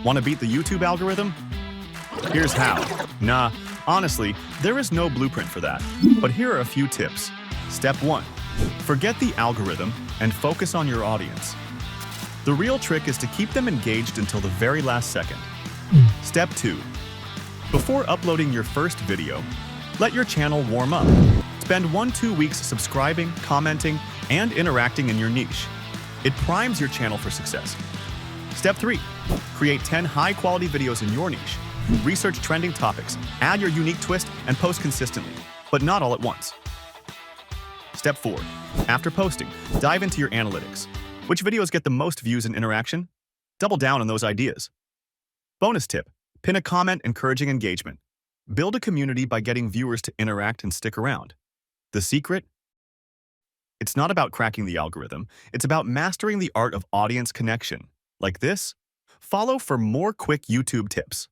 Want to beat the YouTube algorithm? Here's how. Nah, honestly, there is no blueprint for that. But here are a few tips. Step 1. Forget the algorithm and focus on your audience. The real trick is to keep them engaged until the very last second. Step 2. Before uploading your first video, let your channel warm up. Spend 1-2 weeks subscribing, commenting, and interacting in your niche. It primes your channel for success. Step 3. Create 10 high-quality videos in your niche. Research trending topics, add your unique twist, and post consistently, but not all at once. Step 4. After posting, dive into your analytics. Which videos get the most views and interaction? Double down on those ideas. Bonus tip. Pin a comment encouraging engagement. Build a community by getting viewers to interact and stick around. The secret? It's not about cracking the algorithm. It's about mastering the art of audience connection. Like this? Follow for more quick YouTube tips.